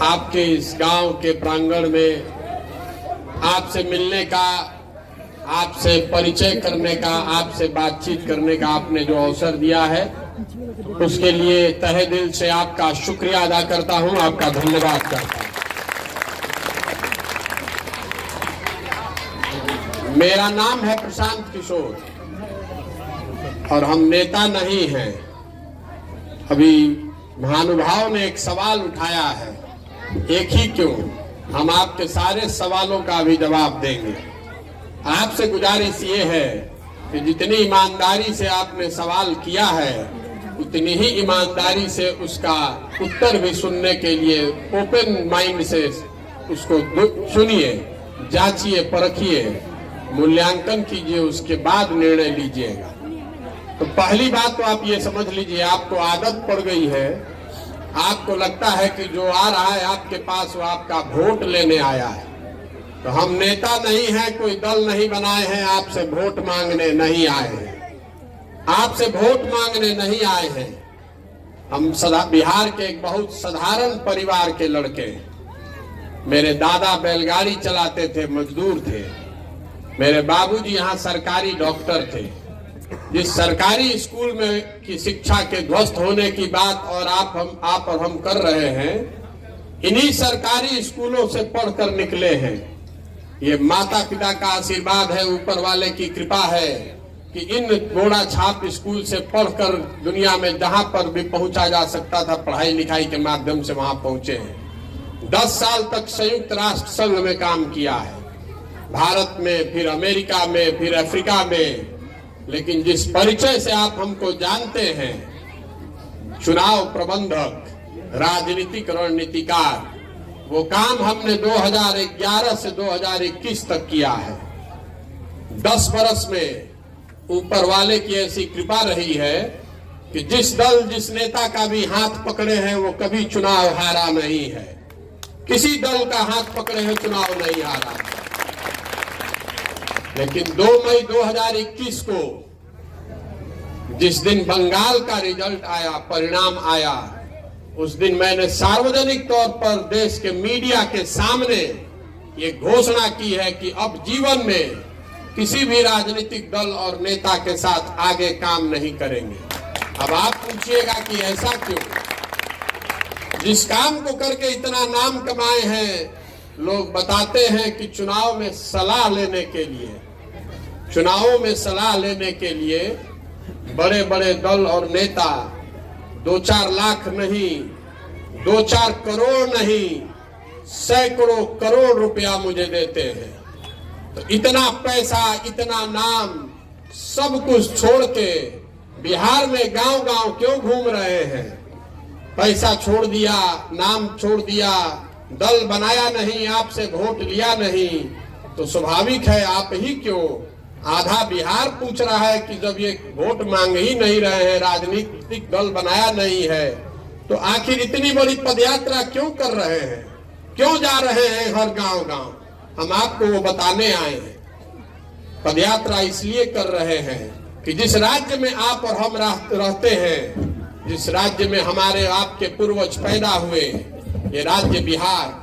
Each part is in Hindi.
आपके इस गांव के प्रांगण में आपसे मिलने का, आपसे परिचय करने का, आपसे बातचीत करने का आपने जो अवसर दिया है, उसके लिए तहे दिल से आपका शुक्रिया अदा करता हूं, आपका धन्यवाद करता हूं। मेरा नाम है प्रशांत किशोर और हम नेता नहीं हैं। अभी महानुभाव ने एक सवाल उठाया है, एक ही क्यों, हम आपके सारे सवालों का भी जवाब देंगे। आपसे गुजारिश ये है कि जितनी ईमानदारी से आपने सवाल किया है, उतनी ही ईमानदारी से उसका उत्तर भी सुनने के लिए ओपन माइंड से उसको सुनिए, जांचिए, परखिए, मूल्यांकन कीजिए, उसके बाद निर्णय लीजिएगा। तो पहली बात तो आप ये समझ लीजिए, आपको आदत पड़ गई है, आपको लगता है कि जो आ रहा है आपके पास वो आपका वोट लेने आया है। तो हम नेता नहीं हैं, कोई दल नहीं बनाए हैं, आपसे वोट मांगने नहीं आए हैं, आपसे वोट मांगने नहीं आए हैं। हम बिहार के एक बहुत साधारण परिवार के लड़के हैं। मेरे दादा बैलगाड़ी चलाते थे, मजदूर थे। मेरे बाबूजी यहाँ सरकारी डॉक्टर थे। जिस सरकारी स्कूल में की शिक्षा के ध्वस्त होने की बात और आप और हम कर रहे हैं, इन्हीं सरकारी स्कूलों से पढ़कर निकले हैं। ये माता पिता का आशीर्वाद है, ऊपर वाले की कृपा है कि इन घोड़ा छाप स्कूल से पढ़कर दुनिया में जहां पर भी पहुंचा जा सकता था पढ़ाई लिखाई के माध्यम से वहां पहुंचे हैं। 10 साल तक संयुक्त राष्ट्र संघ में काम किया है, भारत में, फिर अमेरिका में, फिर अफ्रीका में। लेकिन जिस परिचय से आप हमको जानते हैं, चुनाव प्रबंधक, राजनीतिक रणनीतिकार, वो काम हमने 2011 से 2021 तक किया है। 10 वर्ष में ऊपर वाले की ऐसी कृपा रही है कि जिस दल, जिस नेता का भी हाथ पकड़े हैं, वो कभी चुनाव हारा नहीं है। किसी दल का हाथ पकड़े हैं, चुनाव नहीं हारा। लेकिन 2 मई 2021 को जिस दिन बंगाल का रिजल्ट आया, परिणाम आया, उस दिन मैंने सार्वजनिक तौर पर देश के मीडिया के सामने ये घोषणा की है कि अब जीवन में किसी भी राजनीतिक दल और नेता के साथ आगे काम नहीं करेंगे। अब आप पूछिएगा कि ऐसा क्यों? जिस काम को करके इतना नाम कमाए हैं, लोग बताते हैं कि चुनाव में सलाह लेने के लिए, चुनावों में सलाह लेने के लिए बड़े बड़े दल और नेता 2-4 लाख नहीं, 2-4 करोड़ नहीं, सैकड़ों करोड़ रुपया मुझे देते हैं। तो इतना पैसा, इतना नाम, सब कुछ छोड़ के बिहार में गांव गांव क्यों घूम रहे हैं? पैसा छोड़ दिया, नाम छोड़ दिया, दल बनाया नहीं, आपसे वोट लिया नहीं, तो स्वाभाविक है आप ही क्यों? आधा बिहार पूछ रहा है कि जब ये वोट मांग ही नहीं रहे हैं, राजनीतिक दल बनाया नहीं है, तो आखिर इतनी बड़ी पदयात्रा क्यों कर रहे हैं? क्यों जा रहे हैं हर गांव गांव? हम आपको वो बताने आए हैं। पदयात्रा इसलिए कर रहे हैं कि जिस राज्य में आप और हम रहते हैं, जिस राज्य में हमारे आपके पूर्वज पैदा हुए, ये राज्य बिहार,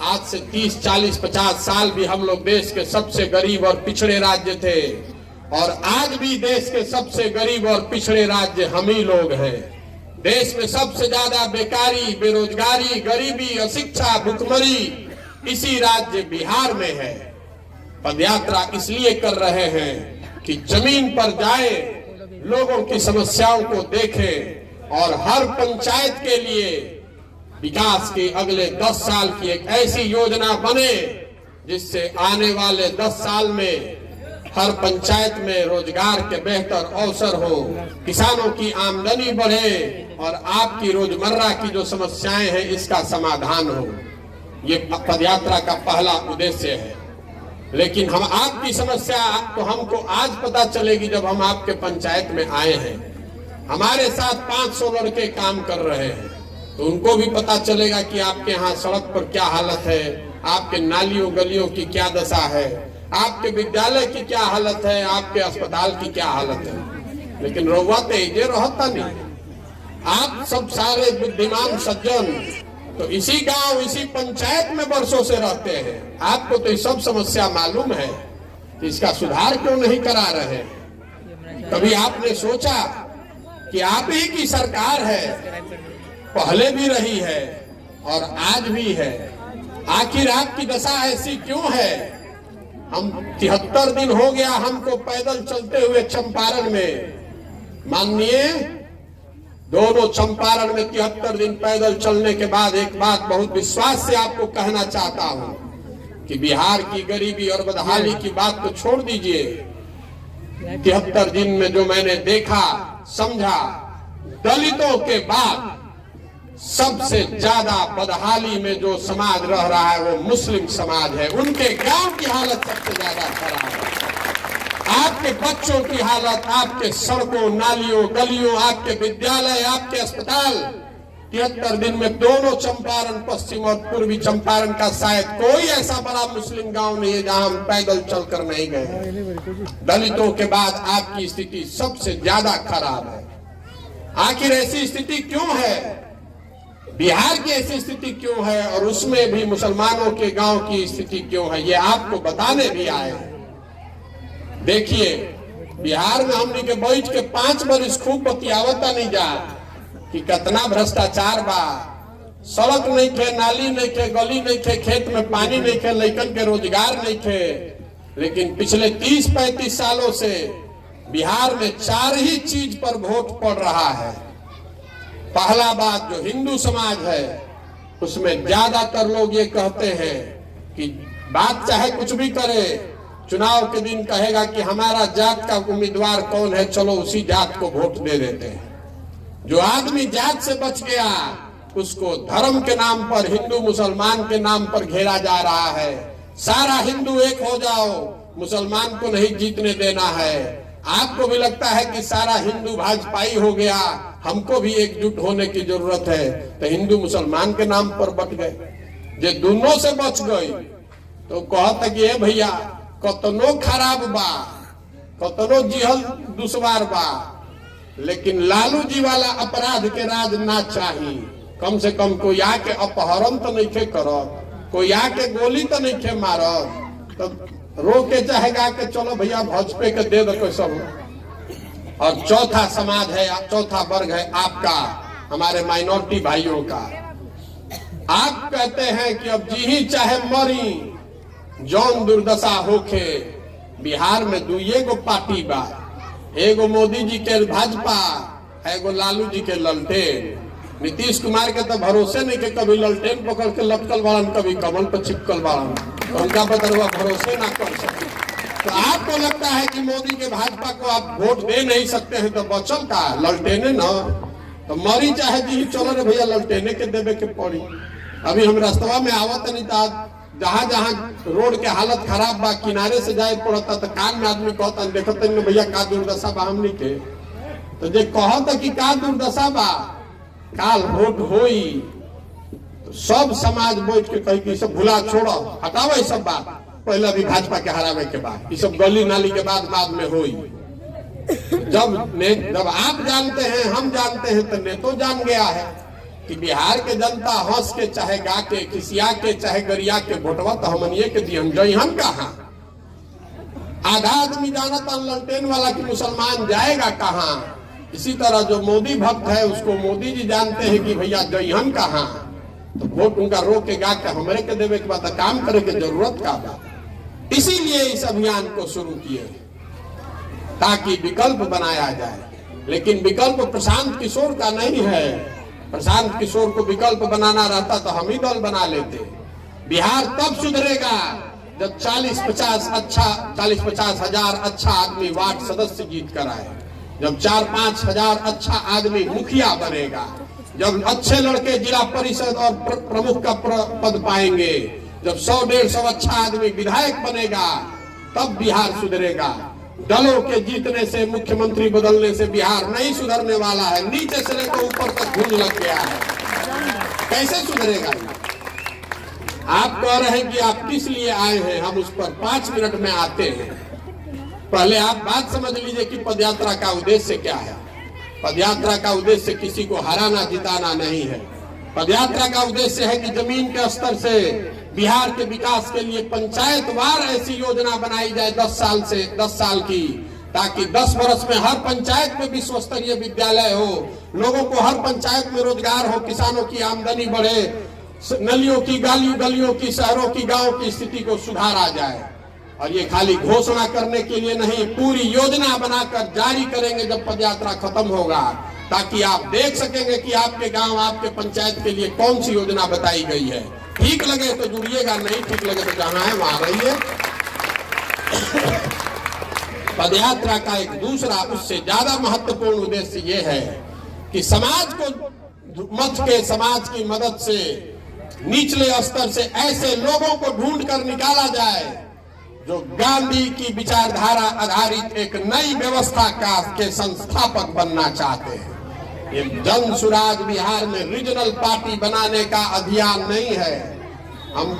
आज से 30, 40, 50 साल भी हम लोग देश के सबसे गरीब और पिछड़े राज्य थे, और आज भी देश के सबसे गरीब और पिछड़े राज्य हम ही लोग हैं। देश में सबसे ज्यादा बेकारी, बेरोजगारी, गरीबी, अशिक्षा, भुखमरी इसी राज्य बिहार में है। पदयात्रा इसलिए कर रहे हैं कि जमीन पर जाए, लोगों की समस्याओं को देखें और हर पंचायत के लिए विकास के अगले 10 साल की एक ऐसी योजना बने जिससे आने वाले 10 साल में हर पंचायत में रोजगार के बेहतर अवसर हो, किसानों की आमदनी बढ़े और आपकी रोजमर्रा की जो समस्याएं हैं इसका समाधान हो। ये पदयात्रा का पहला उद्देश्य है। लेकिन हम आपकी समस्या तो हमको आज पता चलेगी जब हम आपके पंचायत में आए हैं। हमारे साथ 500 लड़के काम कर रहे हैं, तो उनको भी पता चलेगा कि आपके यहाँ सड़क पर क्या हालत है, आपके नालियों गलियों की क्या दशा है, आपके विद्यालय की क्या हालत है, आपके अस्पताल की क्या हालत है। लेकिन रउआ तो ये रहता नहीं। आप सब सारे बुद्धिमान सज्जन तो इसी गांव, इसी पंचायत में वर्षों से रहते हैं। आपको तो ये सब समस्या मालूम है, तो इसका सुधार क्यों नहीं करा रहे? कभी आपने सोचा कि आप ही की सरकार है, पहले भी रही है और आज भी है, आखिर आपकी दशा ऐसी क्यों है? हम 73 दिन हो गया हमको पैदल चलते हुए चंपारण में। माननीय, दोनों चंपारण में 73 दिन पैदल चलने के बाद एक बात बहुत विश्वास से आपको कहना चाहता हूं कि बिहार की गरीबी और बदहाली की बात तो छोड़ दीजिए। 73 दिन में जो मैंने देखा, समझा, दलितों के बाद सबसे ज्यादा बदहाली में जो समाज रह रहा है वो मुस्लिम समाज है। उनके गांव की हालत सबसे ज्यादा खराब है। आपके बच्चों की हालत, आपके सड़कों, नालियों, गलियों, आपके विद्यालय, आपके अस्पताल, 73 दिन में दोनों चंपारण, पश्चिम और पूर्वी चंपारण का शायद कोई ऐसा बड़ा मुस्लिम गांव नहीं है जहां हम पैदल चलकर नहीं गए। दलितों के बाद आपकी स्थिति सबसे ज्यादा खराब है। आखिर ऐसी स्थिति क्यों है? बिहार की ऐसी स्थिति क्यों है और उसमें भी मुसलमानों के गांव की स्थिति क्यों है, ये आपको बताने भी आए हैं। देखिए, बिहार में हमने के बैठ के 5 बरिस खूब बतियावता नहीं जा कि कितना भ्रष्टाचार बा, सड़क नहीं थे, नाली नहीं थे, गली नहीं थे, खेत में पानी नहीं थे, लड़कन के रोजगार नहीं थे। लेकिन पिछले 30-35 सालों से बिहार में 4 ही चीज पर वोट पड़ रहा है। पहला बात, जो हिंदू समाज है उसमें ज्यादातर लोग ये कहते हैं कि बात चाहे कुछ भी करे, चुनाव के दिन कहेगा कि हमारा जात का उम्मीदवार कौन है, चलो उसी जात को वोट दे देते हैं। जो आदमी जात से बच गया उसको धर्म के नाम पर, हिंदू मुसलमान के नाम पर घेरा जा रहा है। सारा हिंदू एक हो जाओ, मुसलमान को नहीं जीतने देना है। आपको भी लगता है कि सारा हिंदू भाजपाई हो गया, हमको भी एकजुट होने की जरूरत है, तो हिंदू मुसलमान के नाम पर बट गए। जे दोनों से बच गई तो कहता कि ए भैया कतनो खराब बा, कतनो जिहल दुश्वार बा, लेकिन लालू जी वाला अपराध के राज ना चाहिए। कम से कम कोई आके अपहरण तो नहीं खे करत, कोई आके गोली तो नहीं खे मारत, तो रोके चाहेगा कि चलो भैया भाजपा के दे दो सब। और चौथा समाज है, चौथा वर्ग है आपका, हमारे माइनॉरिटी भाइयों का। आप कहते हैं कि अब जी ही चाहे मरी, जौन दुर्दशा होके। बिहार में 2 पार्टी बा, एगो मोदी जी के भाजपा, एगो लालू जी के ललटेन। नीतीश कुमार के तो भरोसे नहीं कि कभी ललटेन पकड़ के लटकल बाड़न, कभी कमल पर चिपकल बाड़न, तो उनका बदलवा भरोसे ना कर सके। तो आपको लगता है कि मोदी के भाजपा को आप वोट दे नहीं सकते हैं, तो बचल का ललटेने ना, तो मरी चाहे जी चलो रे भैया ललटेने के देवे के पड़ी। अभी हम रास्तवा में आवत नहीं था, जहां जहां रोड के हालत खराब बा, किनारे से जाए पड़ता, तो कान में आदमी कहता देखते नहीं भैया का दुर्दशा बा हमनी के। तो जे कहता कि का दुर्दशा बा, काल वोट होई तो सब समाज बैठ के कही कि सब भुला छोड़ो, हटाओ ये सब बात, पहले भी भाजपा के हरावे के बाद, ये सब गली नाली के बाद में होई। जब आप जानते हैं, हम जानते हैं, तो नेतो जान गया है कि बिहार के जनता हंस के चाहे गा के, खिसिया के चाहे गरिया के वोटवा तो हमनिए के दिहन जइहन कहाँ। आधा आदमी जानता ललटेन वाला कि मुसलमान जाएगा कहाँ। इसी तरह जो मोदी भक्त है उसको मोदी जी जानते हैं कि भैया जइहन कहाँ, तो वोट उनका रोक के गा के हमरे के देवे के बाद काम करे के जरूरत का बा। इसीलिए इस अभियान को शुरू किए ताकि विकल्प बनाया जाए। लेकिन विकल्प प्रशांत किशोर का नहीं है। प्रशांत किशोर को विकल्प बनाना रहता तो हम ही दल बना लेते। बिहार तब सुधरेगा जब 40-50 हजार अच्छा आदमी वार्ड सदस्य जीत कर आए, जब 4-5 हजार अच्छा आदमी मुखिया बनेगा, जब अच्छे लड़के जिला परिषद और प्रमुख का पद पाएंगे, जब 100-150 अच्छा आदमी विधायक बनेगा, तब बिहार सुधरेगा। दलों के जीतने से, मुख्यमंत्री बदलने से बिहार नहीं सुधरने वाला है। नीचे से लेकर ऊपर तक धूल लग गया है, कैसे सुधरेगा? आप कह रहे हैं कि आप किस लिए आए हैं, हम उस पर 5 मिनट में आते हैं। पहले आप बात समझ लीजिए कि पदयात्रा का उद्देश्य क्या है। पदयात्रा का उद्देश्य किसी को हराना जिताना नहीं है। पदयात्रा का उद्देश्य है कि जमीन के स्तर से बिहार के विकास के लिए पंचायतवार ऐसी योजना बनाई जाए 10 साल की, ताकि 10 वर्ष में हर पंचायत में विश्व स्तरीय विद्यालय हो, लोगों को हर पंचायत में रोजगार हो, किसानों की आमदनी बढ़े, नलियों की गलियों की, शहरों की, गांव की स्थिति को सुधारा जाए। और ये खाली घोषणा करने के लिए नहीं, पूरी योजना बनाकर जारी करेंगे जब पदयात्रा खत्म होगा, ताकि आप देख सकेंगे कि आपके गांव, आपके पंचायत के लिए कौन सी योजना बताई गई है। ठीक लगे तो जुड़िएगा, नहीं ठीक लगे तो जाना है वहां रहिए। पदयात्रा का एक दूसरा, उससे ज्यादा महत्वपूर्ण उद्देश्य ये है कि समाज की मदद से निचले स्तर से ऐसे लोगों को ढूंढ कर निकाला जाए जो गांधी की विचारधारा आधारित एक नई व्यवस्था के संस्थापक बनना चाहते हैं। ये जन सुराज बिहार में रीजनल पार्टी बनाने का अभियान नहीं है।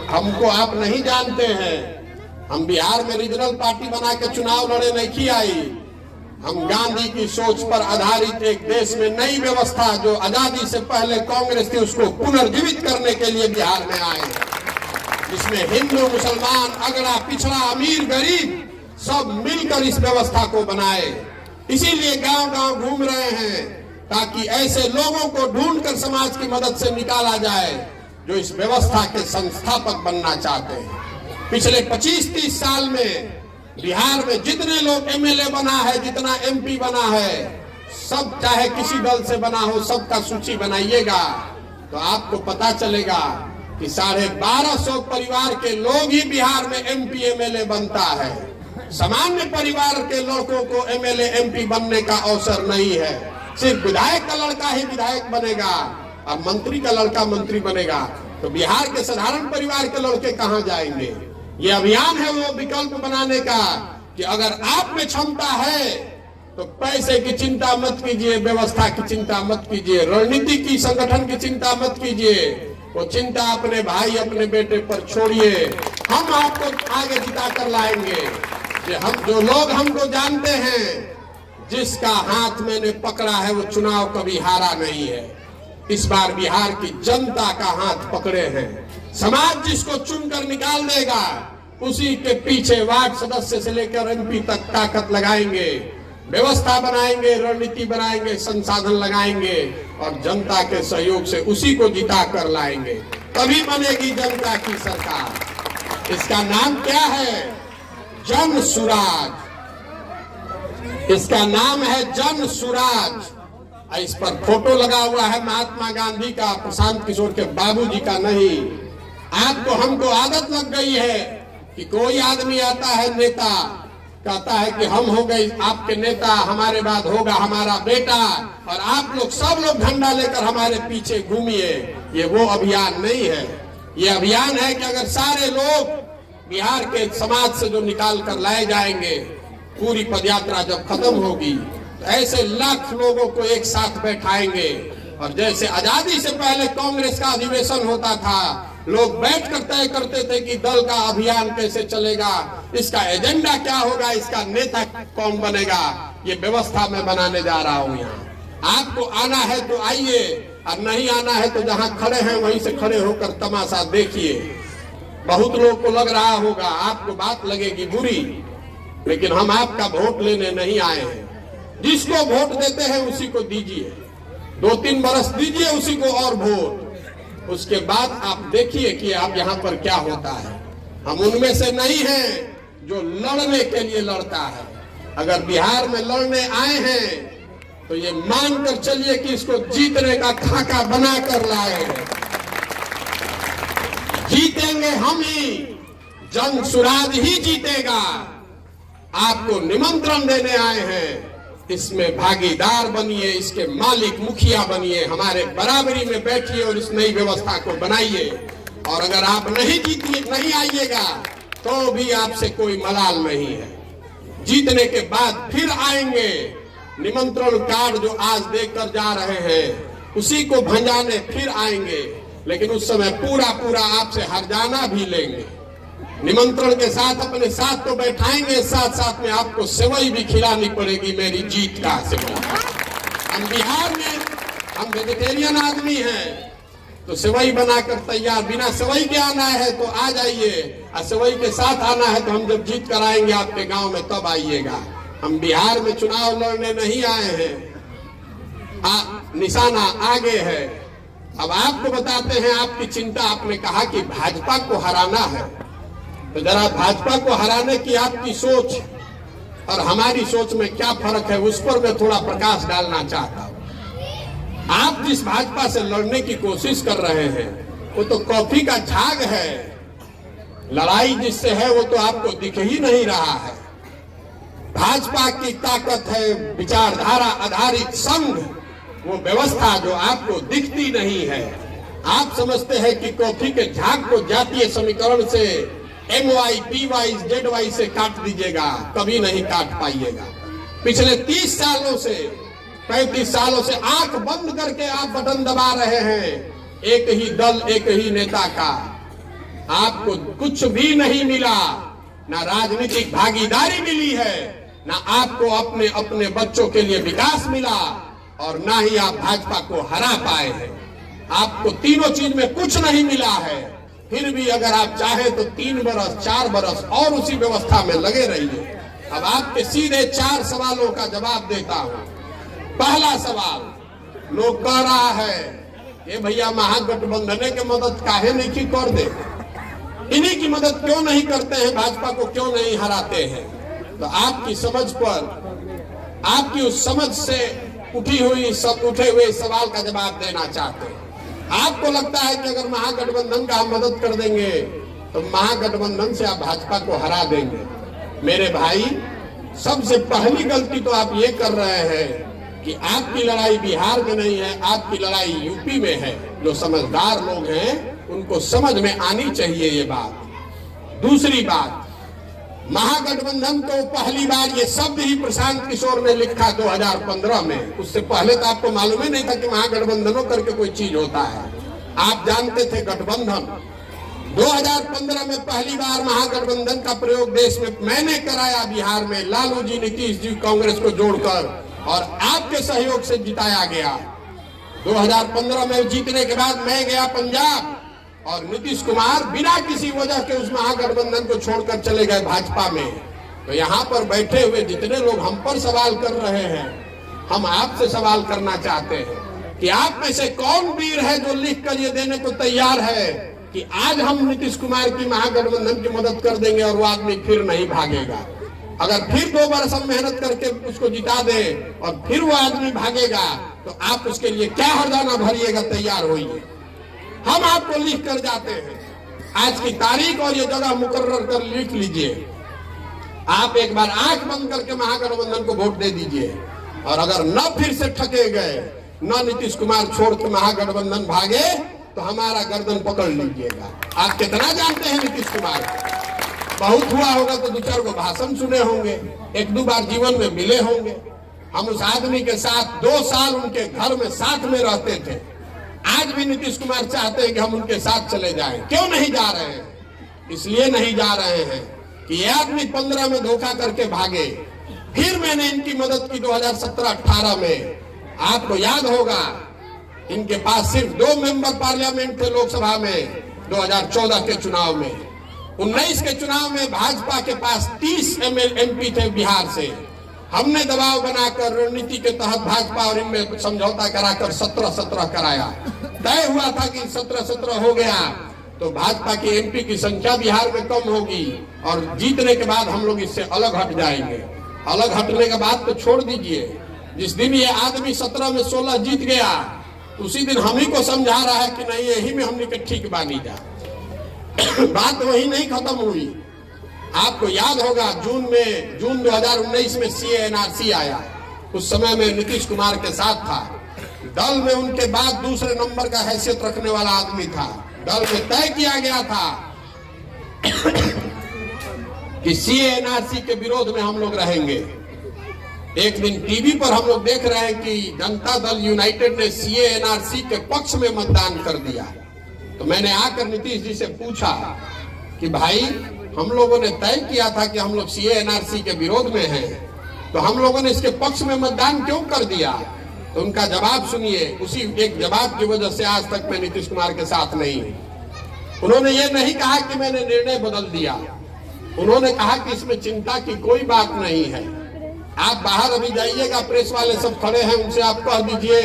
हमको आप नहीं जानते हैं, हम बिहार में रीजनल पार्टी बना के चुनाव लड़े नहीं आई। हम गांधी की सोच पर आधारित एक देश में नई व्यवस्था जो आजादी से पहले कांग्रेस थी उसको पुनर्जीवित करने के लिए बिहार में आए, जिसमें हिंदू, मुसलमान, अगड़ा, पिछड़ा, अमीर, गरीब सब मिलकर इस व्यवस्था को बनाए। इसीलिए गांव-गांव घूम रहे हैं, ताकि ऐसे लोगों को ढूंढकर समाज की मदद से निकाला जाए जो इस व्यवस्था के संस्थापक बनना चाहते हैं। पिछले 25-30 साल में बिहार में जितने लोग एमएलए बना है, जितना एमपी बना है, सब चाहे किसी दल से बना हो, सबका सूची बनाइएगा तो आपको पता चलेगा कि 1250 परिवार के लोग ही बिहार में एमपी एमएलए बनता है। सामान्य परिवार के लड़कों को एमएलए एमपी बनने का अवसर नहीं है। सिर्फ विधायक का लड़का ही विधायक बनेगा और मंत्री का लड़का मंत्री बनेगा। तो बिहार के साधारण परिवार के लड़के कहां जाएंगे? ये अभियान है वो विकल्प बनाने का कि अगर आप में क्षमता है तो पैसे की चिंता मत कीजिए, व्यवस्था की चिंता मत कीजिए, रणनीति की, संगठन की चिंता मत कीजिए। वो चिंता अपने भाई, अपने बेटे पर छोड़िए। हम आपको आगे जिता कर लाएंगे। हम जो लोग हमको जानते हैं, जिसका हाथ मैंने पकड़ा है वो चुनाव कभी हारा नहीं है। इस बार बिहार की जनता का हाथ पकड़े हैं। समाज जिसको चुनकर निकाल देगा उसी के पीछे वार्ड सदस्य से लेकर एमपी तक ताकत लगाएंगे, व्यवस्था बनाएंगे, रणनीति बनाएंगे, संसाधन लगाएंगे और जनता के सहयोग से उसी को जिता कर लाएंगे। तभी बनेगी जनता की सरकार। इसका नाम क्या है? जन सुराज। इसका नाम है जन सुराज। इस पर फोटो लगा हुआ है महात्मा गांधी का, प्रशांत किशोर के बाबूजी का नहीं। आपको हमको आदत लग गई है कि कोई आदमी आता है, नेता कहता है कि हम हो गए आपके नेता, हमारे बाद होगा हमारा बेटा, और आप लोग सब लोग झंडा लेकर हमारे पीछे घूमिए। ये वो अभियान नहीं है। ये अभियान है कि अगर सारे लोग बिहार के समाज से जो निकाल कर लाए जाएंगे, पूरी पदयात्रा जब खत्म होगी तो ऐसे लाख लोगों को एक साथ बैठाएंगे। और जैसे आजादी से पहले कांग्रेस का अधिवेशन होता था, लोग बैठकर तय करते थे कि दल का अभियान कैसे चलेगा, इसका एजेंडा क्या होगा, इसका नेता कौन बनेगा। ये व्यवस्था मैं बनाने जा रहा हूं। यहाँ आपको आना है तो आइए, और नहीं आना है तो जहां खड़े हैं वहीं से खड़े होकर तमाशा देखिए। बहुत लोग को लग रहा होगा, आपको बात लगेगी बुरी, लेकिन हम आपका वोट लेने नहीं आए हैं। जिसको वोट देते हैं उसी को दीजिए, 2-3 बरस दीजिए उसी को और वोट। उसके बाद आप देखिए कि आप यहाँ पर क्या होता है। हम उनमें से नहीं हैं जो लड़ने के लिए लड़ता है। अगर बिहार में लड़ने आए हैं तो ये मानकर चलिए कि इसको जीतने का खाका बना कर लाए हैं। जीतेंगे हम ही, जन सुराज ही जीतेगा। आपको निमंत्रण देने आए हैं, इसमें भागीदार बनिए, इसके मालिक मुखिया बनिए, हमारे बराबरी में बैठिए और इस नई व्यवस्था को बनाइए। और अगर आप नहीं आइएगा तो भी आपसे कोई मलाल नहीं है। जीतने के बाद फिर आएंगे। निमंत्रण कार्ड जो आज देकर जा रहे हैं उसी को भंजाने फिर आएंगे, लेकिन उस समय पूरा आपसे हरजाना भी लेंगे। निमंत्रण के साथ अपने साथ तो बैठाएंगे, साथ में आपको सेवई भी खिलानी पड़ेगी मेरी जीत का सेवई। हम बिहार में हम वेजिटेरियन आदमी हैं, तो सेवई बनाकर तैयार, बिना सेवई के आना है तो आ जाइए, और सेवई के साथ आना है तो हम जब जीत कर आएंगे आपके गांव में तब आइएगा। हम बिहार में चुनाव लड़ने नहीं आए हैं, निशाना आगे है। अब आपको बताते हैं, आपकी चिंता, आपने कहा कि भाजपा को हराना है, तो जरा भाजपा को हराने की आपकी सोच और हमारी सोच में क्या फर्क है उस पर मैं थोड़ा प्रकाश डालना चाहता हूं। आप जिस भाजपा से लड़ने की कोशिश कर रहे हैं वो तो कॉफी का झाग है, लड़ाई जिससे है वो तो आपको दिख ही नहीं रहा है। भाजपा की ताकत है विचारधारा आधारित संघ, वो व्यवस्था जो आपको दिखती नहीं है। आप समझते हैं कि कॉफी के झाग को जातीय समीकरण से MY, PY, ZY से काट दीजिएगा, कभी नहीं काट पाइएगा। पिछले 30 सालों से 35 सालों से आंख बंद करके आप बटन दबा रहे हैं, एक ही दल एक ही नेता का। आपको कुछ भी नहीं मिला, ना राजनीतिक भागीदारी मिली है, ना आपको अपने अपने बच्चों के लिए विकास मिला, और ना ही आप भाजपा को हरा पाए हैं। आपको तीनों चीज में कुछ नहीं मिला है। फिर भी अगर आप चाहे तो 3 बरस 4 बरस और उसी व्यवस्था में लगे रहिए। अब आपके सीधे 4 सवालों का जवाब देता हूं। पहला सवाल, लोग कह रहा है ये भैया महागठबंधन के मदद काहे नहीं की कर दे, इन्हीं की मदद क्यों नहीं करते हैं, भाजपा को क्यों नहीं हराते हैं। तो आपकी समझ पर, आपकी उस समझ से उठे हुए सवाल का जवाब देना चाहते हैं। आपको लगता है कि अगर महागठबंधन का हम मदद कर देंगे तो महागठबंधन से आप भाजपा को हरा देंगे। मेरे भाई, सबसे पहली गलती तो आप ये कर रहे हैं कि आपकी लड़ाई बिहार में नहीं है, आपकी लड़ाई यूपी में है। जो समझदार लोग हैं उनको समझ में आनी चाहिए ये बात। दूसरी बात, महागठबंधन को पहली बार ये शब्द ही प्रशांत किशोर ने लिखा 2015 में। उससे पहले तो आपको मालूम ही नहीं था कि महागठबंधनों करके कोई चीज होता है। आप जानते थे गठबंधन। 2015 में पहली बार महागठबंधन का प्रयोग देश में मैंने कराया बिहार में, लालू जी, नीतीश जी, कांग्रेस को जोड़कर, और आपके सहयोग से जिताया गया। 2015 में जीतने के बाद मैं गया पंजाब, और नीतीश कुमार बिना किसी वजह के उस महागठबंधन को छोड़कर चले गए भाजपा में। तो यहाँ पर बैठे हुए जितने लोग हम पर सवाल कर रहे हैं, हम आपसे सवाल करना चाहते हैं कि आप में से कौन वीर है जो लिख कर ये देने को तैयार है कि आज हम नीतीश कुमार की महागठबंधन की मदद कर देंगे और वो आदमी फिर नहीं भागेगा। अगर फिर 2 बरस हम मेहनत करके उसको जिता दें और फिर वो आदमी भागेगा तो आप उसके लिए क्या हरजाना भरिएगा, तैयार होइए। हम आपको लिख कर जाते हैं, आज की तारीख और ये जगह मुकर्रर कर लिख लीजिए। आप एक बार आंख बंद करके महागठबंधन को वोट दे दीजिए, और अगर न फिर से ठके गए, न नीतीश कुमार छोड़ के महागठबंधन भागे, तो हमारा गर्दन पकड़ लीजिएगा। आप कितना जानते हैं नीतीश कुमार? बहुत हुआ होगा तो 2-4 को भाषण सुने होंगे, 1-2 बार जीवन में मिले होंगे। हम उस आदमी के साथ 2 साल उनके घर में साथ में रहते थे। आज भी नीतीश कुमार चाहते हैं कि हम उनके साथ चले जाएं। क्यों नहीं जा रहे हैं? इसलिए नहीं जा रहे हैं कि ये आदमी 15 में धोखा करके भागे। फिर मैंने इनकी मदद की 2017-18 में। आपको याद होगा, इनके पास सिर्फ 2 मेंबर पार्लियामेंट थे लोकसभा में 2014 के चुनाव में। 19 के चुनाव में भाजपा के पास 30 MP थे बिहार से। हमने दबाव बनाकर रणनीति के तहत भाजपा और इनमें समझौता कराकर 17-17 कराया। तय हुआ था कि 17-17 हो गया तो भाजपा की MP की संख्या बिहार में कम होगी और जीतने के बाद हम लोग इससे अलग हट जाएंगे। अलग हटने के बाद तो छोड़ दीजिए, जिस दिन ये आदमी 17 में 16 जीत गया उसी दिन हम ही को समझा रहा है कि नहीं यही में हमने के ठीक बानी जा। बात वही नहीं खत्म हुई। आपको याद होगा जून 2019 में CA/NRC आया। उस समय में नीतीश कुमार के साथ था। दल में उनके बाद दूसरे नंबर का हैसियत रखने वाला आदमी था। दल में तय किया गया था कि CA/NRC के विरोध में हम लोग रहेंगे। एक दिन टीवी पर हम लोग देख रहे हैं कि जनता दल यूनाइटेड ने CA/NRC के पक्ष में मतदान कर दिया। तो मैंने आकर नीतीश जी से पूछा कि भाई हम लोगों ने तय किया था कि हम लोग CA/NRC के विरोध में हैं, तो हम लोगों ने इसके पक्ष में मतदान क्यों कर दिया? तो उनका जवाब सुनिए। उसी एक जवाब की वजह से आज तक मैं नीतीश कुमार के साथ नहीं हूं। उन्होंने ये नहीं कहा कि मैंने निर्णय बदल दिया, उन्होंने कहा कि इसमें चिंता की कोई बात नहीं है। आप बाहर अभी जाइएगा, प्रेस वाले सब खड़े हैं, उनसे आप कह दीजिए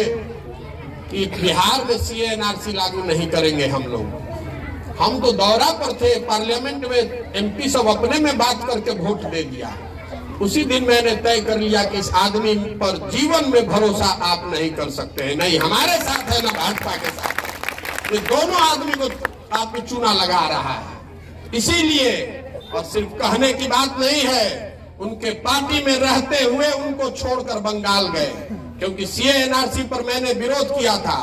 कि बिहार में सीए एनआरसी लागू नहीं करेंगे हम लोग। हम तो दौरा पर थे, पार्लियामेंट में एमपी सब अपने में बात करके वोट दे दिया। उसी दिन मैंने तय कर लिया कि इस आदमी पर जीवन में भरोसा आप नहीं कर सकते हैं, नहीं हमारे साथ है ना भाजपा के साथ। ये दोनों आदमी को आपको चूना लगा रहा है। इसीलिए, और सिर्फ कहने की बात नहीं है, उनके पार्टी में रहते हुए उनको छोड़कर बंगाल गए, क्योंकि सीए एनआरसी पर मैंने विरोध किया था।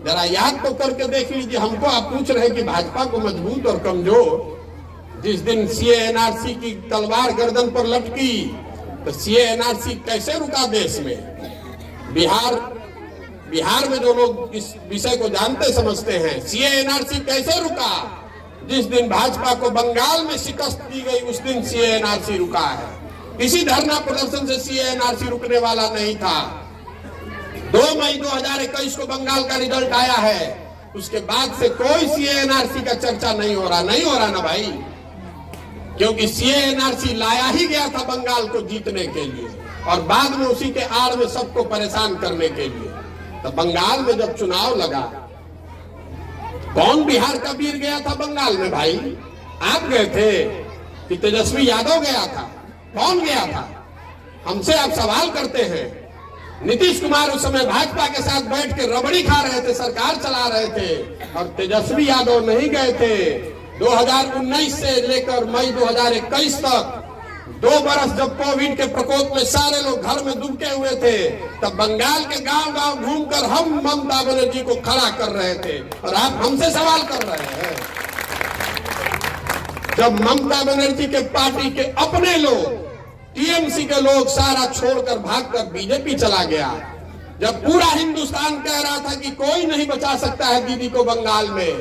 जरा याद तो करके देख लीजिए। हमको आप पूछ रहे कि भाजपा को मजबूत और कमजोर। जिस दिन सीए एनआरसी की तलवार गर्दन पर लटकी, तो सीए एनआरसी कैसे रुका देश में? बिहार में जो लोग इस विषय को जानते समझते हैं, सीए एनआरसी कैसे रुका? जिस दिन भाजपा को बंगाल में शिकस्त दी गई, उस दिन सीए एनआरसी रुका है। इसी धरना प्रदर्शन से सीए एनआरसी रुकने वाला नहीं था। 2 मई 2021 को बंगाल का रिजल्ट आया है, उसके बाद से कोई सीए एनआरसी का चर्चा नहीं हो रहा ना भाई, क्योंकि सीए एनआरसी लाया ही गया था बंगाल को जीतने के लिए, और बाद में उसी के आड़ में सबको परेशान करने के लिए। तो बंगाल में जब चुनाव लगा, कौन बिहार का वीर गया था बंगाल में? भाई आप गए थे कि तेजस्वी यादव गया था? कौन गया था? हमसे आप सवाल करते हैं। नीतीश कुमार उस समय भाजपा के साथ बैठ के रबड़ी खा रहे थे, सरकार चला रहे थे, और तेजस्वी यादव नहीं गए थे। 2019 से लेकर मई 2021 तक 2 बरस जब कोविड के प्रकोप में सारे लोग घर में दुबके हुए थे, तब बंगाल के गांव-गांव घूमकर हम ममता बनर्जी को खड़ा कर रहे थे, और आप हमसे सवाल कर रहे हैं। जब ममता बनर्जी के पार्टी के अपने लोग, टीएमसी के लोग सारा छोड़कर भागकर बीजेपी चला गया, जब पूरा हिंदुस्तान कह रहा था कि कोई नहीं बचा सकता है दीदी को बंगाल में,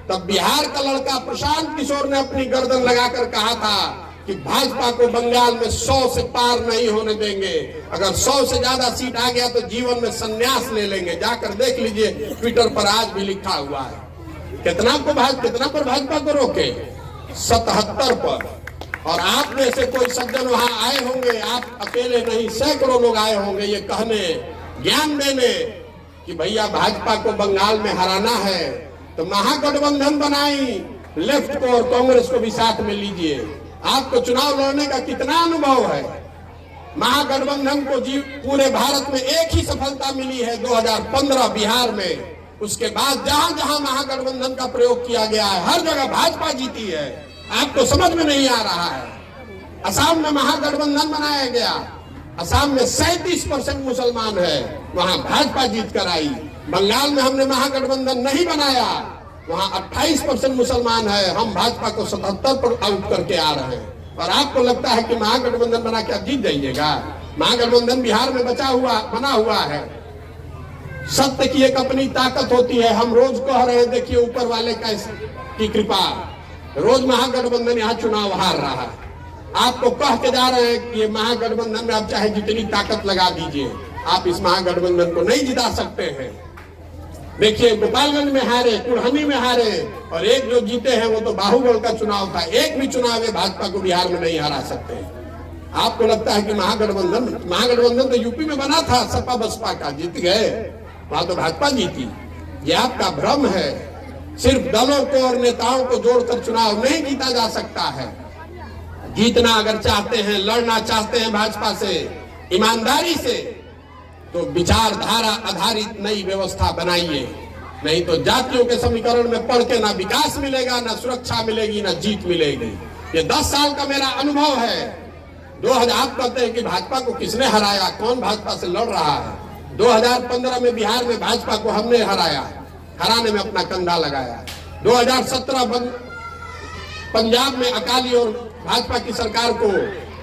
तब बिहार का लड़का प्रशांत किशोर ने अपनी गर्दन लगाकर कहा था कि भाजपा को बंगाल में 100 से पार नहीं होने देंगे। अगर 100 से ज्यादा सीट आ गया तो जीवन में संन्यास ले लेंगे। जाकर देख लीजिए, ट्विटर पर आज भी लिखा हुआ है। कितना पर भाजपा को रोके? 77 पर। और आप में से कोई सज्जन वहां आए होंगे, आप अकेले नहीं, सैकड़ों लोग आए होंगे ये कहने, ज्ञान देने कि भैया भाजपा को बंगाल में हराना है तो महागठबंधन बनाई, लेफ्ट को और कांग्रेस को भी साथ में लीजिए। आपको चुनाव लड़ने का कितना अनुभव है? महागठबंधन को पूरे भारत में एक ही सफलता मिली है 2015 बिहार में। उसके बाद जहां जहां महागठबंधन का प्रयोग किया गया है, हर जगह भाजपा जीती है। आपको समझ में नहीं आ रहा है। असम में महागठबंधन बनाया गया, असम में 37% मुसलमान है, वहां भाजपा जीत कर आई। बंगाल में हमने महागठबंधन नहीं बनाया, वहां 28% मुसलमान है, हम भाजपा को 77 पर आउट करके आ रहे हैं। और आपको लगता है कि महागठबंधन बना के आप जीत जाइएगा? महागठबंधन बिहार में बना हुआ है। सत्य की एक अपनी ताकत होती है। हम रोज कह रहे हैं, देखिए ऊपर वाले की कृपा, रोज महागठबंधन यहाँ चुनाव हार रहा है। आपको कह के जा रहे हैं कि महागठबंधन में आप चाहे जितनी ताकत लगा दीजिए, आप इस महागठबंधन को नहीं जिता सकते हैं। देखिए गोपालगंज में हारे, कुढ़नी में हारे, और एक जो जीते हैं वो तो बाहुबल का चुनाव था। एक भी चुनाव है भाजपा को बिहार में नहीं हरा सकते। आपको लगता है कि महागठबंधन तो यूपी में बना था, सपा बसपा का, जीत गए, वहां तो भाजपा जीती। ये आपका भ्रम है। सिर्फ दलों को और नेताओं को जोड़कर चुनाव नहीं जीता जा सकता है। जीतना अगर चाहते हैं, लड़ना चाहते हैं भाजपा से ईमानदारी से, तो विचारधारा आधारित नई व्यवस्था बनाइए। नहीं तो जातियों के समीकरण में पढ़ के ना विकास मिलेगा, ना सुरक्षा मिलेगी, ना जीत मिलेगी। ये 10 साल का मेरा अनुभव है। 2000 आप कहते हैं कि भाजपा को किसने हराया, कौन भाजपा से लड़ रहा है? 2015 में बिहार में भाजपा को हमने हराया, हराने में अपना कंधा लगाया। 2017 पंजाब में अकाली और भाजपा की सरकार को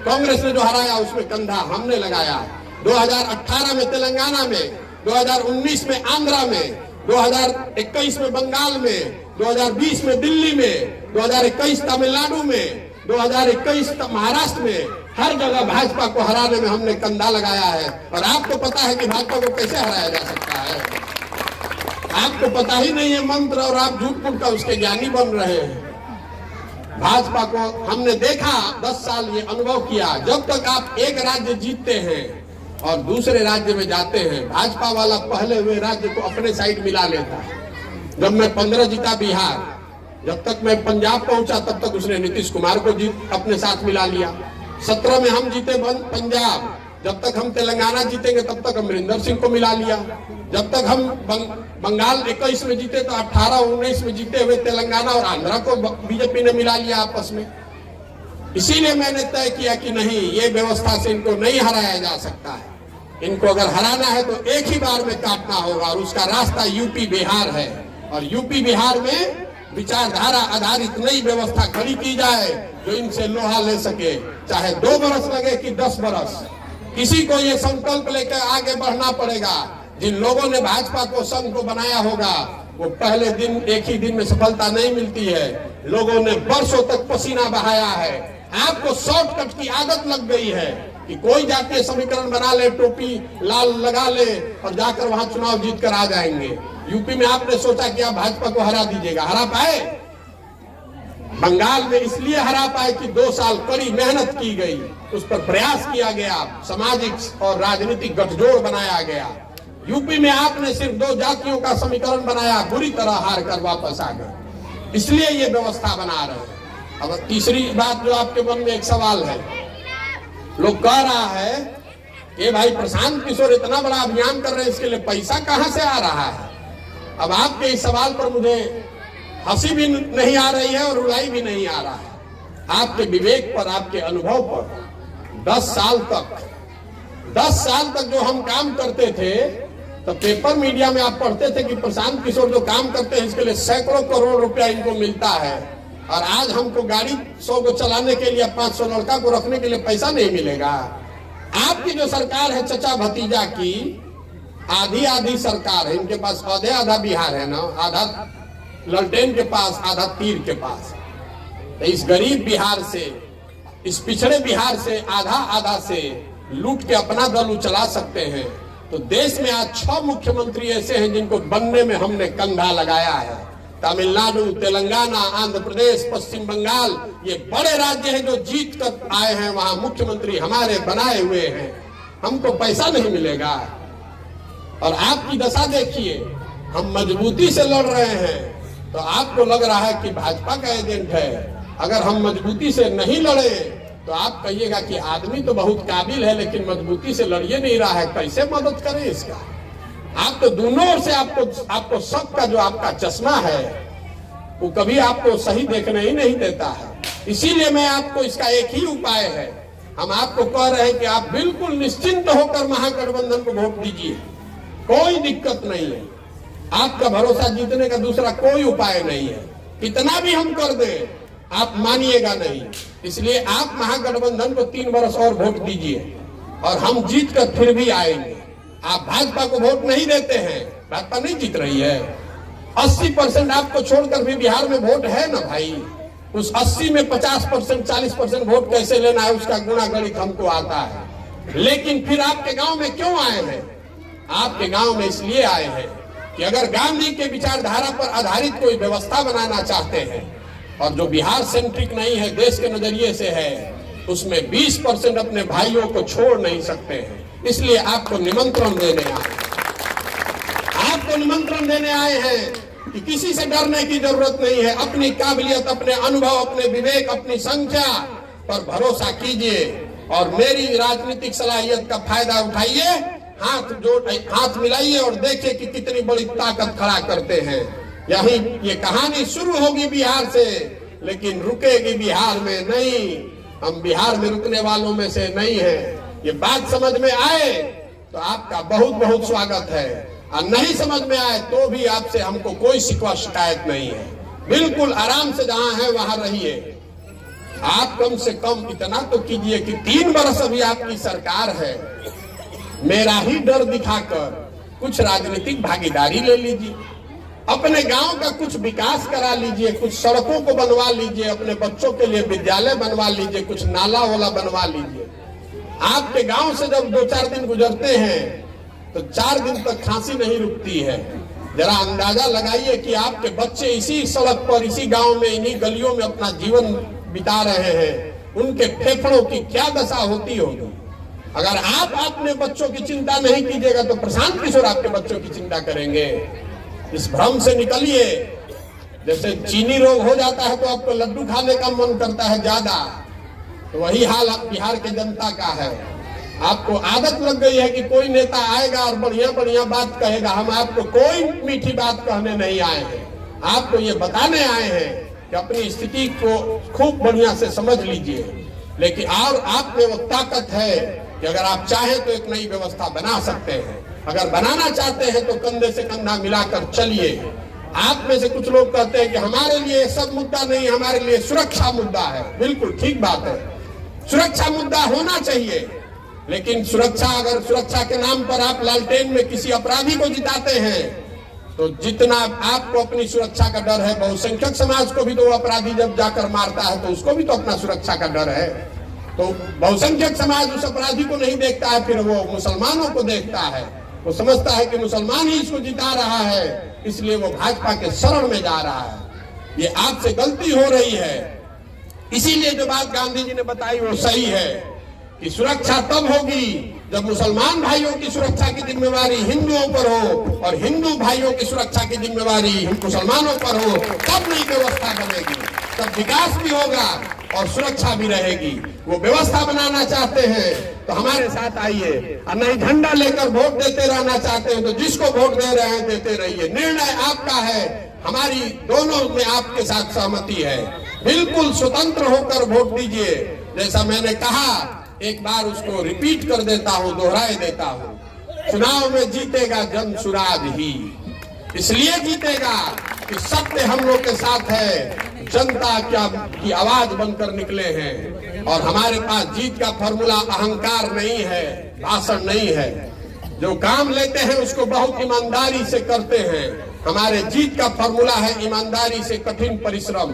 कांग्रेस ने जो हराया, उसमें कंधा हमने लगाया। 2018 में तेलंगाना में, 2019 में आंध्रा में, 2021 में बंगाल में, 2020 में दिल्ली में, 2021 तमिलनाडु में, 2021 महाराष्ट्र में हर जगह भाजपा को हराने में हमने कंधा लगाया है। और आपको पता है कि भाजपा को कैसे हराया जा सकता है, आपको पता ही नहीं है मंत्र, और आप झूठ मूठ का उसके ज्ञानी बन रहे हैं। भाजपा को हमने देखा 10 साल ये अनुभव किया, जब तक आप एक राज्य जीतते हैं और दूसरे राज्य में जाते हैं, भाजपा वाला पहले हुए राज्य को अपने साइड मिला लेता है। जब मैं 15 जीता बिहार, जब तक मैं पंजाब पहुंचा तब तक उसने नीतीश कुमार को जीत अपने साथ मिला लिया। 17 में हम जीते पंजाब, जब तक हम तेलंगाना जीतेंगे तब तक अमरिंदर सिंह को मिला लिया। जब तक हम बंगाल 21 में जीते तो 18-19 में जीते हुए तेलंगाना और आंध्रा को बीजेपी ने मिला लिया आपस में। इसीलिए मैंने तय किया कि नहीं, ये व्यवस्था से इनको नहीं हराया जा सकता है। इनको अगर हराना है तो एक ही बार में काटना होगा, और उसका रास्ता यूपी बिहार है। और यूपी बिहार में विचारधारा आधारित नई व्यवस्था खड़ी की जाए जो इनसे लोहा ले सके, चाहे 2 बरस लगे कि 10 बरस। किसी को ये संकल्प लेकर आगे बढ़ना पड़ेगा। जिन लोगों ने भाजपा को संघ को बनाया होगा, वो पहले दिन एक ही दिन में सफलता नहीं मिलती है। लोगों ने वर्षों तक पसीना बहाया है। आपको शॉर्टकट की आदत लग गई है कि कोई जातीय समीकरण बना ले, टोपी लाल लगा ले और जाकर वहां चुनाव जीत कर आ जाएंगे। यूपी में आपने सोचा कि आप भाजपा को हरा दीजिएगा, हरा पाए? बंगाल में इसलिए हरा पाए कि 2 साल कड़ी मेहनत की गई, उस पर प्रयास किया गया, सामाजिक और राजनीतिक गठजोड़ बनाया गया। यूपी में आपने सिर्फ 2 जातियों का समीकरण बनाया, बुरी तरह हार कर वापस आ गए। इसलिए ये व्यवस्था बना रहे हैं। अब तीसरी बात जो आपके मन में एक सवाल है, लोग कह रहा है कि भाई प्रशांत किशोर इतना बड़ा अभियान कर रहे हैं, इसके लिए पैसा कहां से आ रहा है? अब आपके इस सवाल पर मुझे हंसी भी नहीं आ रही है और रुलाई भी नहीं आ रहा है। आपके विवेक पर, आपके अनुभव पर 10 साल तक जो हम काम करते थे, तो पेपर मीडिया में आप पढ़ते थे कि प्रशांत किशोर जो काम करते हैं इसके लिए सैकड़ों करोड़ रुपया इनको मिलता है, और आज हमको गाड़ी 100 को चलाने के लिए, 500 लड़का को रखने के लिए पैसा नहीं मिलेगा। आपकी जो सरकार है चचा भतीजा की, आधी सरकार है, इनके पास आधा बिहार है ना, आधा ललटेन के पास, आधा तीर के पास। तो इस गरीब बिहार से, इस पिछड़े बिहार से आधा से लूट के अपना दल उचला सकते हैं। तो देश में आज 6 मुख्यमंत्री ऐसे हैं जिनको बनने में हमने कंधा लगाया है। तमिलनाडु, तेलंगाना, आंध्र प्रदेश, पश्चिम बंगाल, ये बड़े राज्य हैं जो जीत कर आए हैं, वहां मुख्यमंत्री हमारे बनाए हुए हैं। हमको पैसा नहीं मिलेगा। और आपकी दशा देखिए, हम मजबूती से लड़ रहे हैं तो आपको लग रहा है कि भाजपा का एजेंट है। अगर हम मजबूती से नहीं लड़े तो आप कहिएगा कि आदमी तो बहुत काबिल है लेकिन मजबूती से लड़िए नहीं रहा है, कैसे मदद करें इसका? आप तो दोनों ओर से आपको सबका जो आपका चश्मा है वो कभी आपको सही देखने ही नहीं देता है। इसीलिए मैं आपको इसका एक ही उपाय है, हम आपको कह रहे हैं कि आप बिल्कुल निश्चिंत होकर महागठबंधन को वोट दीजिए, कोई दिक्कत नहीं है। आपका भरोसा जीतने का दूसरा कोई उपाय नहीं है। कितना भी हम कर दें आप मानिएगा नहीं। इसलिए आप महागठबंधन को 3 बरस और वोट दीजिए और हम जीत कर फिर भी आएंगे। आप भाजपा को वोट नहीं देते हैं, भाजपा नहीं जीत रही है। 80% आपको छोड़कर भी बिहार में वोट है ना भाई। उस 80 में 50%, 40% वोट कैसे लेना है उसका गुणा गणित हमको आता है। लेकिन फिर आपके गांव में क्यों आए हैं? आपके गांव में इसलिए आए हैं कि अगर गांधी के विचारधारा पर आधारित कोई व्यवस्था बनाना चाहते हैं और जो बिहार सेंट्रिक नहीं है, देश के नजरिए से है, उसमें 20% अपने भाइयों को छोड़ नहीं सकते हैं। इसलिए आपको निमंत्रण देने आए, आपको निमंत्रण देने आए हैं कि किसी से डरने की जरूरत नहीं है। अपनी काबिलियत, अपने अनुभव, अपने विवेक, अपनी संख्या पर भरोसा कीजिए और मेरी राजनीतिक सलाहियत का फायदा उठाइए। हाथ मिलाइए और देखिए कि कितनी बड़ी ताकत खड़ा करते हैं। यही ये कहानी शुरू होगी बिहार से, लेकिन रुकेगी बिहार में नहीं। हम बिहार में रुकने वालों में से नहीं है। ये बात समझ में आए तो आपका बहुत बहुत स्वागत है, और नहीं समझ में आए तो भी आपसे हमको कोई शिकवा शिकायत नहीं है। बिल्कुल आराम से जहां है वहां रहिए। आप कम से कम इतना तो कीजिए कि 3 बरस अभी आपकी सरकार है, मेरा ही डर दिखाकर कुछ राजनीतिक भागीदारी ले लीजिए। अपने गांव का कुछ विकास करा लीजिए, कुछ सड़कों को बनवा लीजिए, अपने बच्चों के लिए विद्यालय बनवा लीजिए, कुछ नाला वाला बनवा लीजिए। आपके गांव से जब 2-4 दिन गुजरते हैं तो 4 दिन तक खांसी नहीं रुकती है। जरा अंदाजा लगाइए कि आपके बच्चे इसी सड़क पर, इसी गांव में, इन्हीं गलियों में अपना जीवन बिता रहे हैं, उनके फेफड़ों की क्या दशा होती होगी। अगर आप अपने बच्चों की चिंता नहीं कीजिएगा तो प्रशांत किशोर आपके बच्चों की चिंता करेंगे। इस भ्रम से निकलिए। जैसे चीनी रोग हो जाता है तो आपको लड्डू खाने का मन करता है ज्यादा, तो वही हाल बिहार के जनता का है। आपको आदत लग गई है कि कोई नेता आएगा और बढ़िया बढ़िया बात कहेगा। हम आपको कोई मीठी बात कहने नहीं आए हैं, आपको ये बताने आए हैं कि अपनी स्थिति को खूब बढ़िया से समझ लीजिए। लेकिन और आप में वो ताकत है कि अगर आप चाहें तो एक नई व्यवस्था बना सकते हैं। अगर बनाना चाहते हैं तो कंधे से कंधा मिलाकर चलिए। आप में से कुछ लोग कहते हैं कि हमारे लिए सब मुद्दा नहीं, हमारे लिए सुरक्षा मुद्दा है। बिल्कुल ठीक बात है, सुरक्षा मुद्दा होना चाहिए, लेकिन सुरक्षा, अगर सुरक्षा के नाम पर आप लालटेन में किसी अपराधी को जिताते हैं तो जितना आपको अपनी सुरक्षा का डर है, बहुसंख्यक समाज को भी तो अपराधी जब जाकर मारता है तो उसको भी तो अपना सुरक्षा का डर है। तो बहुसंख्यक समाज उस अपराधी को नहीं देखता है, फिर वो मुसलमानों को देखता है। वो समझता है कि मुसलमान ही इसको जिता रहा है, इसलिए वो भाजपा के शरण में जा रहा है। ये आपसे गलती हो रही है। इसीलिए जो बात गांधी जी ने बताई वो सही है कि सुरक्षा तब होगी जब मुसलमान भाइयों की सुरक्षा की जिम्मेवारी हिंदुओं पर हो और हिंदू भाइयों की सुरक्षा की जिम्मेवारी मुसलमानों पर हो, तब नई व्यवस्था बनेगी, तब विकास भी होगा और सुरक्षा भी रहेगी। वो व्यवस्था बनाना चाहते हैं तो हमारे साथ आइए, और नहीं झंडा लेकर वोट देते रहना चाहते हैं तो जिसको वोट दे रहे हैं देते रहिए। निर्णय आपका है, हमारी दोनों में आपके साथ सहमति है। बिल्कुल स्वतंत्र होकर वोट दीजिए। जैसा मैंने कहा, एक बार उसको रिपीट कर देता हूं, दोहराए देता हूं। चुनाव में जीतेगा जनसुराज ही, इसलिए जीतेगा कि सत्य हम लोग के साथ है, जनता क्या की आवाज बनकर निकले हैं। और हमारे पास जीत का फॉर्मूला अहंकार नहीं है, भाषण नहीं है। जो काम लेते हैं उसको बहुत ईमानदारी से करते हैं। हमारे जीत का फॉर्मूला है ईमानदारी से कठिन परिश्रम।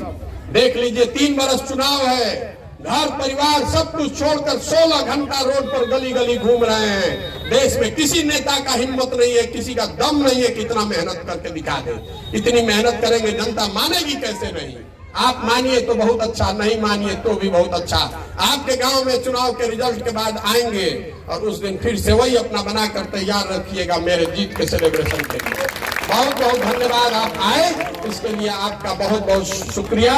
देख लीजिए, 3 बरस चुनाव है, घर परिवार सब कुछ छोड़कर 16 घंटा रोड पर गली गली घूम रहे हैं। देश में किसी नेता का हिम्मत नहीं है, किसी का दम नहीं है कि इतना मेहनत करके दिखा दे। इतनी मेहनत करेंगे जनता मानेगी कैसे नहीं? आप मानिए तो बहुत अच्छा, नहीं मानिए तो भी बहुत अच्छा। आपके गांव में चुनाव के रिजल्ट के बाद आएंगे और उस दिन फिर से वही अपना बनाकर तैयार रखिएगा मेरे जीत के सेलिब्रेशन के लिए। बहुत बहुत धन्यवाद, आप आए इसके लिए आपका बहुत बहुत शुक्रिया।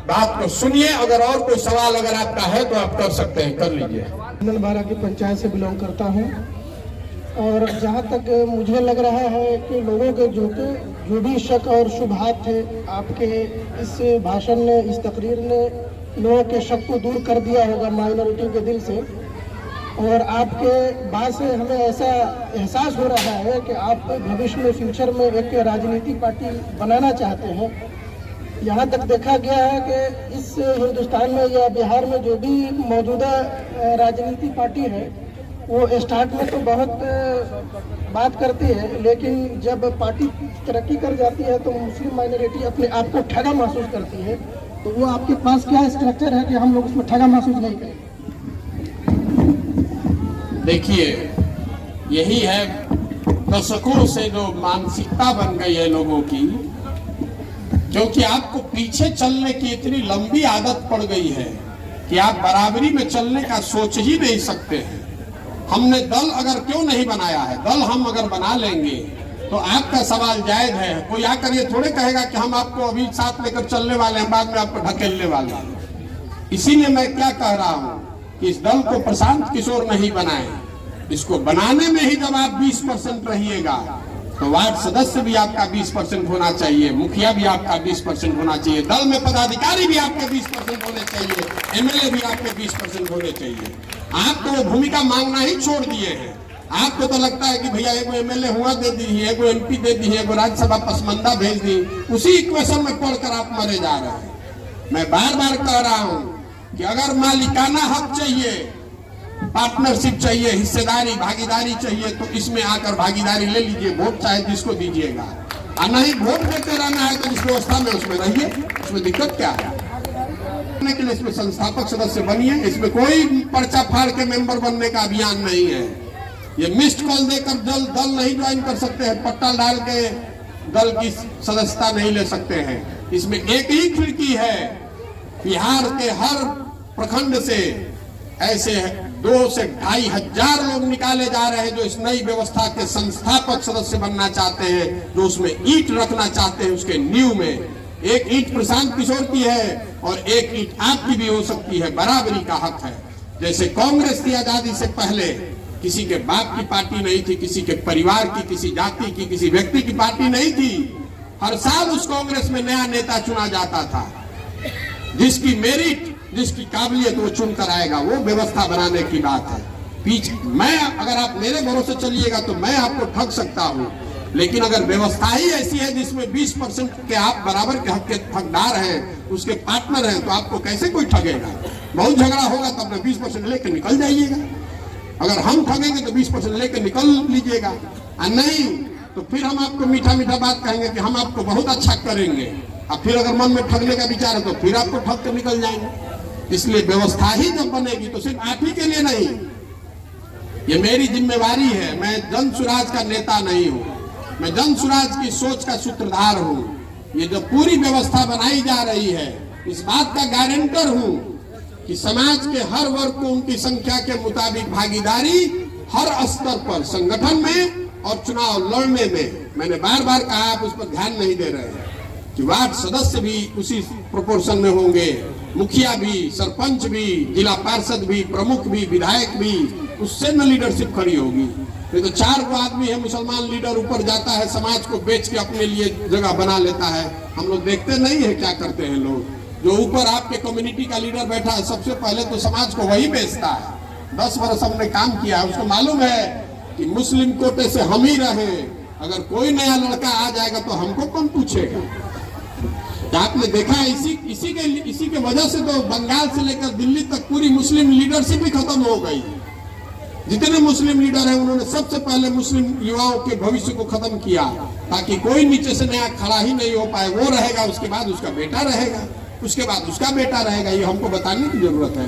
बात को सुनिए, अगर और कोई सवाल अगर आपका है तो आप कर सकते हैं, कर लीजिए। नलबारा की पंचायत से बिलोंग करता हूं और जहां तक मुझे लग रहा है कि लोगों के जो भी शक और शुबहात थे, आपके इस भाषण ने, इस तकरीर ने लोगों के शक को दूर कर दिया होगा माइनॉरिटी के दिल से। और आपके बात से हमें ऐसा एहसास हो रहा है कि आप भविष्य में, फ्यूचर में एक राजनीतिक पार्टी बनाना चाहते हैं। यहाँ तक देखा गया है कि इस हिंदुस्तान में या बिहार में जो भी मौजूदा राजनीतिक पार्टी है वो स्टार्ट में तो बहुत बात करती है, लेकिन जब पार्टी तरक्की कर जाती है तो मुस्लिम माइनॉरिटी अपने आप को ठगा महसूस करती है। तो वो आपके पास क्या स्ट्रक्चर है कि हम लोग उसमें ठगा महसूस नहीं करें? देखिए, यही है दशकों से जो मानसिकता बन गई है लोगों की, क्योंकि आपको पीछे चलने की इतनी लंबी आदत पड़ गई है कि आप बराबरी में चलने का सोच ही नहीं सकते हैं। हमने दल अगर क्यों नहीं बनाया है, दल हम अगर बना लेंगे तो आपका सवाल जायज है। कोई आकर ये थोड़े कहेगा कि हम आपको अभी साथ लेकर चलने वाले हैं, बाद में आपको ढकेलने वाले हैं। इसीलिए मैं क्या कह रहा हूं कि इस दल को प्रशांत किशोर नहीं बनाए। इसको बनाने में ही जब आप 20% रहिएगा तो वार्ड सदस्य भी आपका 20% होना चाहिए, मुखिया भी आपका 20% होना चाहिए, दल में पदाधिकारी भी आपके 20% होने चाहिए, एमएलए भी आपके 20% होने चाहिए। आप तो वो भूमिका मांगना ही छोड़ दिए हैं। आपको तो लगता है कि भैया एगो एमएलए हुआ दे दी, एगो एमपी दे दी, एगो राज्यसभा पसमंदा भेज दी, उसी इक्वेशन में पढ़कर आप मरे जा रहे हैं। मैं बार बार कह रहा हूं कि अगर मालिकाना हक चाहिए, पार्टनरशिप चाहिए, हिस्सेदारी, भागीदारी चाहिए तो इसमें आकर भागीदारी ले लीजिए, वोट चाहे जिसको दीजिएगा। और नहीं वोट देते रहना है तो जिस व्यवस्था में उसमें रहिए, उसमें दिक्कत क्या है? के लिए इसमें संस्थापक सदस्य बनिए। इसमें कोई पर्चा फाड़ के मेंबर बनने का अभियान नहीं है। ये मिस्ड कॉल देकर दल नहीं ज्वाइन कर सकते हैं, पट्टा डाल के दल की सदस्यता नहीं ले सकते हैं। इसमें एक ही खिड़की है। बिहार के हर प्रखंड से ऐसे 2 से 2.5 हजार लोग निकाले जा रहे हैं जो इस नई व्यवस्था के संस्थापक सदस्य बनना चाहते हैं, जो उसमें ईंट रखना चाहते हैं। उसके नींव में एक ईंट प्रशांत किशोर की है और एक ईंट आपकी भी हो सकती है। बराबरी का हक है। जैसे कांग्रेस की आजादी से पहले किसी के बाप की पार्टी नहीं थी, किसी के परिवार की, किसी जाति की, किसी व्यक्ति की पार्टी नहीं थी। हर साल उस कांग्रेस में नया नेता चुना जाता था। जिसकी मेरिट, जिसकी काबिलियत वो चुनकर आएगा। वो व्यवस्था बनाने की बात है। पीछे मैं, अगर आप मेरे भरोसे चलिएगा तो मैं आपको ठग सकता हूं, लेकिन अगर व्यवस्था ही ऐसी है जिसमें 20% के आप बराबर के हक के हकदार हैं, उसके पार्टनर हैं, तो आपको कैसे कोई ठगेगा? बहुत झगड़ा होगा तो अपना 20% लेकर निकल जाइएगा। अगर हम ठगेंगे तो 20% लेकर निकल लीजिएगा, और नहीं तो फिर हम आपको मीठा मीठा बात कहेंगे कि हम आपको बहुत अच्छा करेंगे। अब फिर अगर मन में ठगने का विचार है तो फिर आपको ठग कर निकल जाएंगे। इसलिए व्यवस्था ही जब बनेगी तो सिर्फ आप ही के लिए नहीं, ये मेरी जिम्मेवारी है। मैं जन सुराज का नेता नहीं हूं, मैं जन सुराज की सोच का सूत्रधार हूं। ये जो पूरी व्यवस्था बनाई जा रही है, इस बात का गारंटर हूं कि समाज के हर वर्ग को उनकी संख्या के मुताबिक भागीदारी हर स्तर पर, संगठन में और चुनाव लड़ने में। मैंने बार बार कहा, आप उस पर ध्यान नहीं दे रहे हैं कि वार्ड सदस्य भी उसी प्रोपोर्शन में होंगे, मुखिया भी, सरपंच भी, जिला पार्षद भी, प्रमुख भी, विधायक भी, उससे न लीडरशिप खड़ी होगी। तो 4 गो आदमी है, मुसलमान लीडर ऊपर जाता है, समाज को बेच के अपने लिए जगह बना लेता है। हम लोग देखते नहीं है क्या करते हैं लोग। जो ऊपर आपके कम्युनिटी का लीडर बैठा है, सबसे पहले तो समाज को वही बेचता है। 10 वर्ष हमने काम किया है, उसको मालूम है कि मुस्लिम कोटे से हम ही रहे, अगर कोई नया लड़का आ जाएगा तो हमको कौन पूछेगा। आपने देखा है, इसी के वजह से तो बंगाल से लेकर दिल्ली तक पूरी मुस्लिम लीडरशिप ही खत्म हो गई। जितने मुस्लिम लीडर हैं उन्होंने सबसे पहले मुस्लिम युवाओं के भविष्य को खत्म किया, ताकि कोई नीचे से नया खड़ा ही नहीं हो पाए। वो रहेगा, उसके बाद उसका बेटा रहेगा, उसके बाद उसका बेटा रहेगा। ये हमको बताने की जरूरत है।